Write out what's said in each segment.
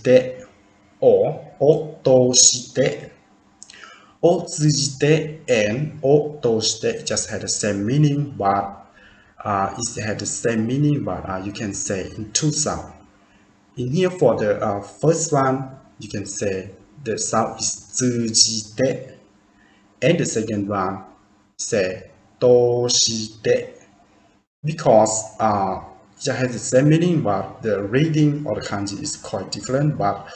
jite or o toshite. O tsujite and o toshite just had the same meaning, but it had the same meaning, but you can say in two sounds. In here for the first one, you can say the sound is tsujite, and the second one say toshite, because it has the same meaning, but the reading of the kanji is quite different. But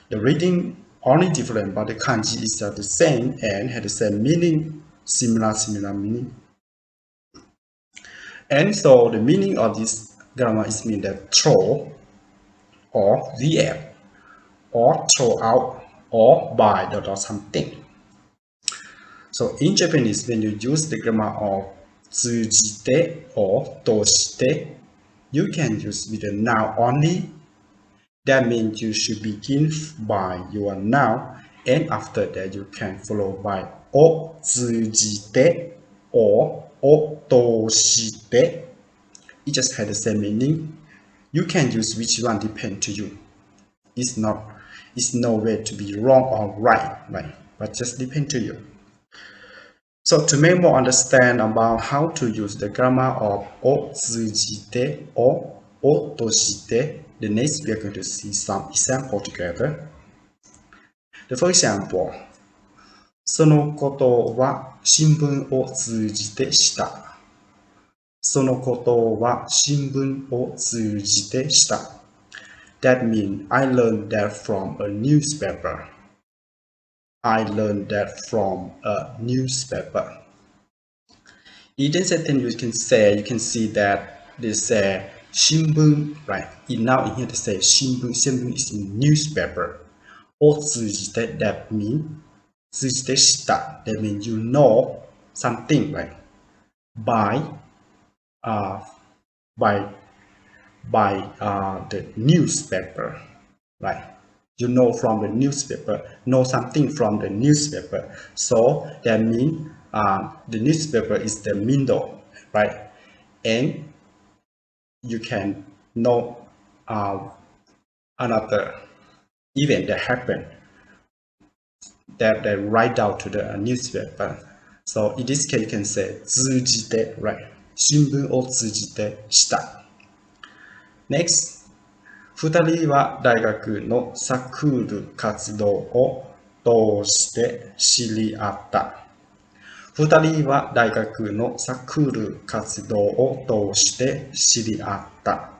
the reading only different, but the kanji is the same and had the same meaning, similar meaning. And so the meaning of this grammar is mean that throw or react or throw out or buy or something. So in Japanese, when you use the grammar of tsujite or toshite, you can use with the noun only. That means you should begin by your noun, and after that you can follow by o tsujite or o toshite. It just had the same meaning. You can use which one depend to you. It's no way to be wrong or right, but just depend to you. So to make more understand about how to use the grammar of o tsujite or o toshite, the next we are going to see some example together. The first example, そのことは新聞を通じてした。そのことは新聞を通じてした。That means I learned that from a newspaper. I learned that from a newspaper. In the sentence you can see that they say 新聞, right? Now in here they say 新聞 is newspaper. を通じて that means 通じてした that means you know something, right? By the newspaper, right? You know from the newspaper, know something from the newspaper. So that means the newspaper is the window, right? And you can know another event that happened that they write down to the newspaper. So in this case, you can say 通じて, right? 新聞を通じてした。Next, 2人は大学のサークル活動を通して知り合った。2人は大学のサークル活動を通して知り合った。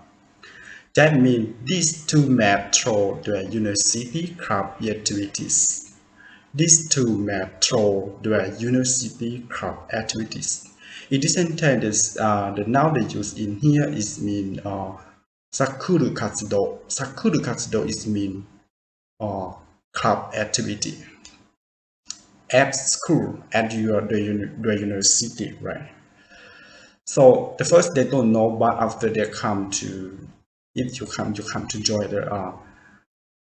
That means these two met through the university club activities. These two met through the university club activities. In this sentence, the noun they use in here is mean サークル活動。サークル活動 is mean club activity at school, at the university, right? So the first they don't know, but after they come to, if you come to join the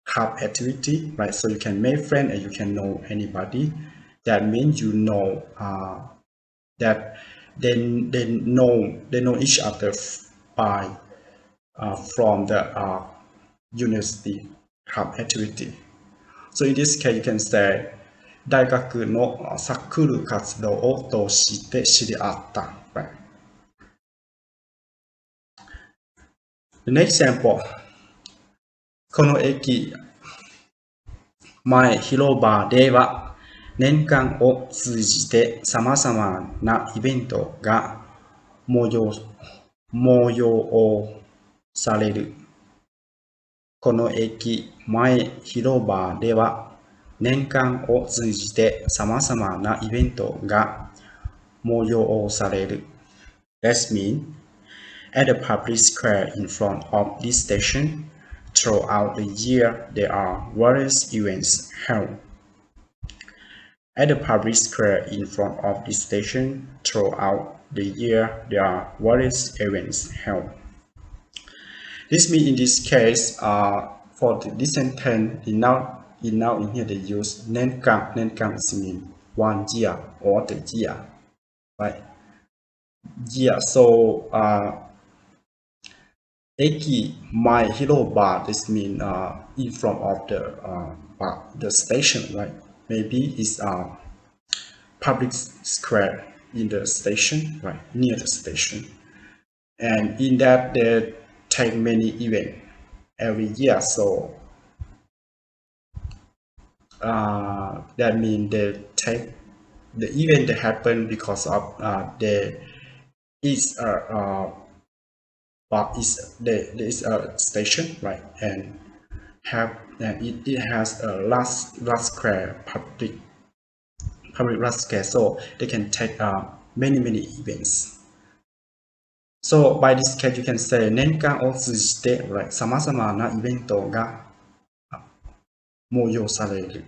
club activity, right? So you can make friends and you can know anybody. That means you know that they know each other by from the university club activity. So in this case, you can say 大学のサークル活動を通して知り合った。Right? The next example. この駅前広場では年間を通じて様々なイベントが催される。この駅前広場では年間を通じて様々なイベントが催される。That means at the public square in front of this station, throughout the year there are various events held. At the public square in front of this station, throughout the year there are various events held. This means in this case, for this sentence, now in here they use 年間 is mean 1 year or the year, right? Year. So Eki my hero bar. This mean in front of the station, right? Maybe it's public square in the station, right, near the station, and in that they take many events every year. So that means they take the event that happen because of there is there is a station, right, and it has a large square public large scale, so they can take many events. So by this case, you can say 年間を通じて、right、様々なイベントが催される。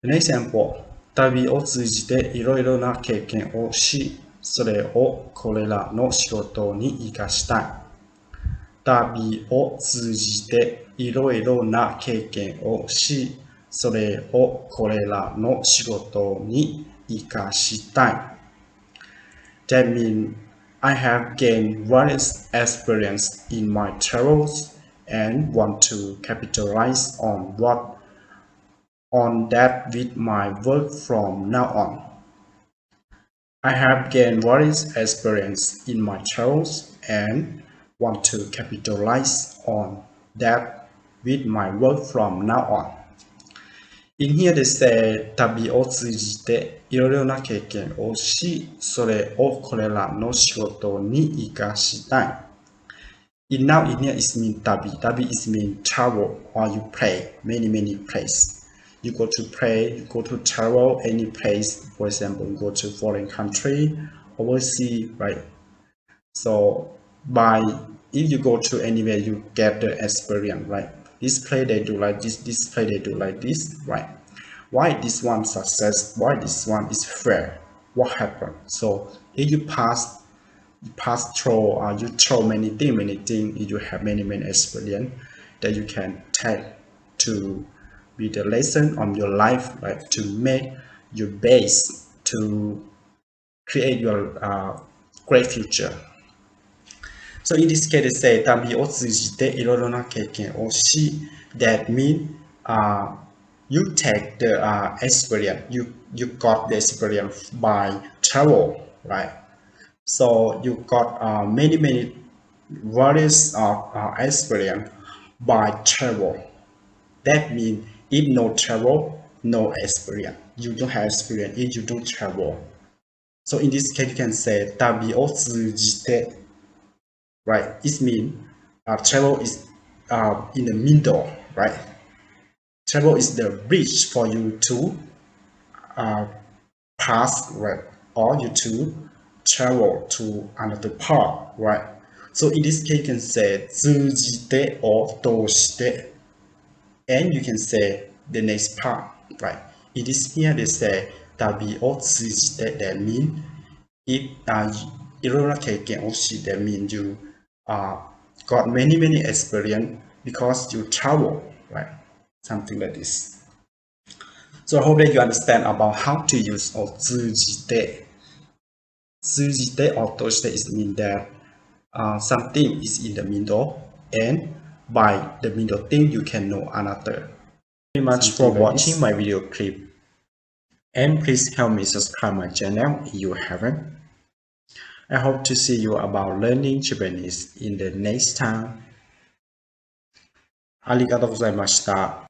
An example、旅を通じていろいろな経験をし、それをこれらの仕事に生かしたい。旅を通じていろいろな経験をし、それをこれらの仕事に生かしたい。That means I have gained various experience in my travels and want to capitalize on that with my work from now on. I have gained various experience in my travels and want to capitalize on that with my work from now on. In here they say 旅を通じていろいろな経験をし、それをこれらの仕事に生かしたい。In now in here is mean 旅。旅 is mean travel or you play many places. You go to play, you go to travel any place. For example, you go to foreign country, overseas, right? So if you go to anywhere, you get the experience, right? This play they do like this play they do like this, right? Why this one success? Why this one is fair? What happened? So if you pass through, you throw many things, you have many experience that you can take to be the lesson on your life, right? To make your base to create your great future. So in this case, they say 旅を通じていろいろな経験をし that means you take the experience, you got the experience by travel, right? So you got many various experience by travel. That means if no travel, no experience. You don't have experience if you don't travel. So in this case, you can say 旅を通じて right? It means travel is in the middle, right? Travel is the bridge for you to pass, right? Or you to travel to another part, right? So in this case, you can say 通じて or 通して and you can say the next part, right? In this here, they say 旅を通じて that means if いろいろな経験をし that means you got many experience because you travel, right? Something like this. So I hope that you understand about how to use 通じて。通じて or 通して is mean that something is in the middle and by the middle thing you can know another. Thank you very much for watching my video clip. And please help me subscribe my channel if you haven't. I hope to see you about learning Japanese in the next time. ありがとうございました。